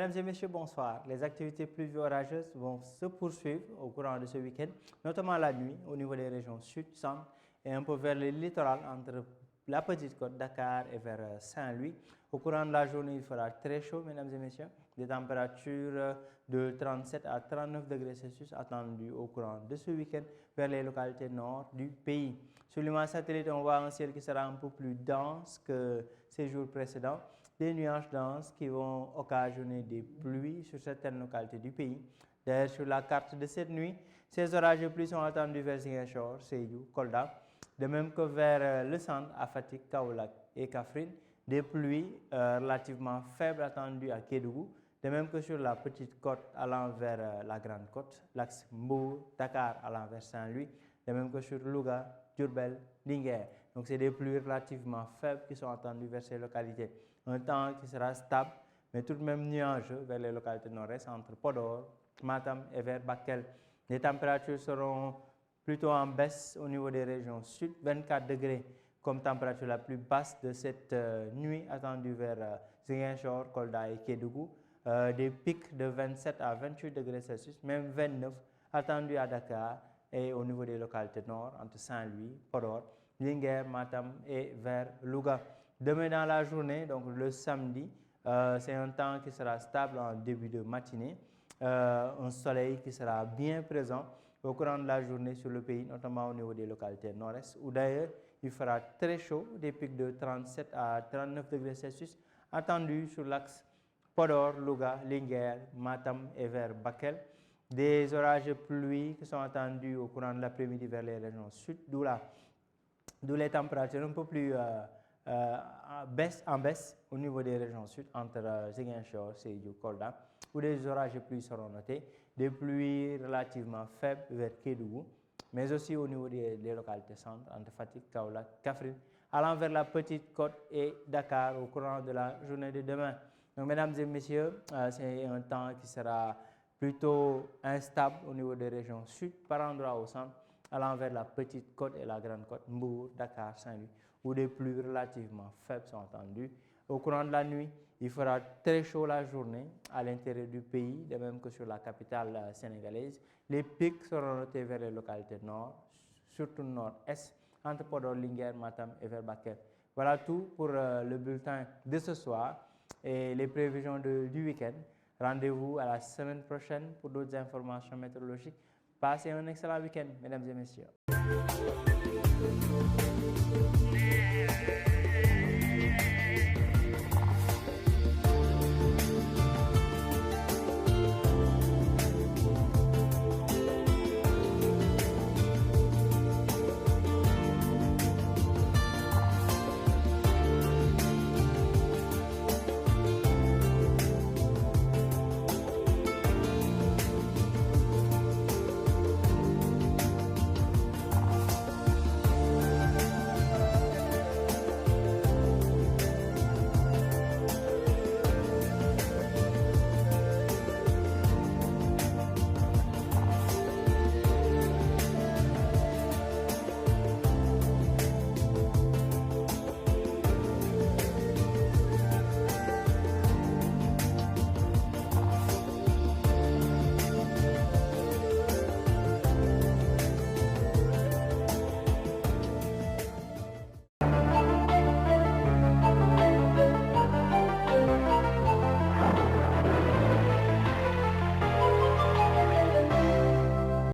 Mesdames et messieurs, bonsoir. Les activités pluvio-orageuses vont se poursuivre au courant de ce week-end, notamment la nuit au niveau des régions sud, centre et un peu vers le littoral entre la Petite Côte, Dakar et vers Saint-Louis. Au courant de la journée, il fera très chaud, mesdames et messieurs. Des températures de 37 à 39 degrés Celsius attendues au courant de ce week-end vers les localités nord du pays. Sur l'image satellite, on voit un ciel qui sera un peu plus dense que ces jours précédents. Des nuages denses qui vont occasionner des pluies sur certaines localités du pays. D'ailleurs, sur la carte de cette nuit, ces orages de pluie sont attendus vers Ziguinchor, Sédhiou, Kolda. De même que vers le centre, à Fatick, Kaolack et Kaffrine, des pluies relativement faibles attendues à Kédougou. De même que sur la Petite Côte allant vers la Grande Côte, l'axe Mbour, Dakar allant vers Saint-Louis. De même que sur Louga, Diourbel, Linguère. Donc, c'est des pluies relativement faibles qui sont attendues vers ces localités. Un temps qui sera stable, mais tout de même nuageux vers les localités nord-est entre Podor, Matam et vers Bakel. Les températures seront plutôt en baisse au niveau des régions sud, 24 degrés comme température la plus basse de cette nuit attendue vers Ziguinchor, Kolda et Kédougou. Des pics de 27 à 28 degrés Celsius, même 29 attendus à Dakar et au niveau des localités nord entre Saint-Louis, Podor, Linguère, Matam et vers Louga. Demain dans la journée, donc le samedi, c'est un temps qui sera stable en début de matinée. Un soleil qui sera bien présent au courant de la journée sur le pays, notamment au niveau des localités nord-est, où d'ailleurs il fera très chaud, des pics de 37 à 39 degrés Celsius attendus sur l'axe Podor, Louga, Linguère, Matam et vers Bakel. Des orages de pluie qui sont attendus au courant de l'après-midi vers les régions sud, d'où les températures un peu plus en baisse au niveau des régions sud, entre Ziguinchor, Sédhiou, Kolda, où des orages de pluie seront notés, des pluies relativement faibles vers Kédougou, mais aussi au niveau des localités centres, entre Fatick, Kaolack, Kaffrine, allant vers la Petite Côte et Dakar au courant de la journée de demain. Donc, mesdames et messieurs, c'est un temps qui sera plutôt instable au niveau des régions sud, par endroits au centre, allant vers la Petite Côte et la Grande Côte, Mbour, Dakar, Saint-Louis, où des pluies relativement faibles sont attendues. Au courant de la nuit, il fera très chaud la journée à l'intérieur du pays, de même que sur la capitale sénégalaise. Les pics seront notés vers les localités nord, surtout nord-est, entre Podor, Linguère, Matam et vers Bakel. Voilà tout pour le bulletin de ce soir et les prévisions du week-end. Rendez-vous à la semaine prochaine pour d'autres informations météorologiques. Passez un excellent week-end, mesdames et messieurs.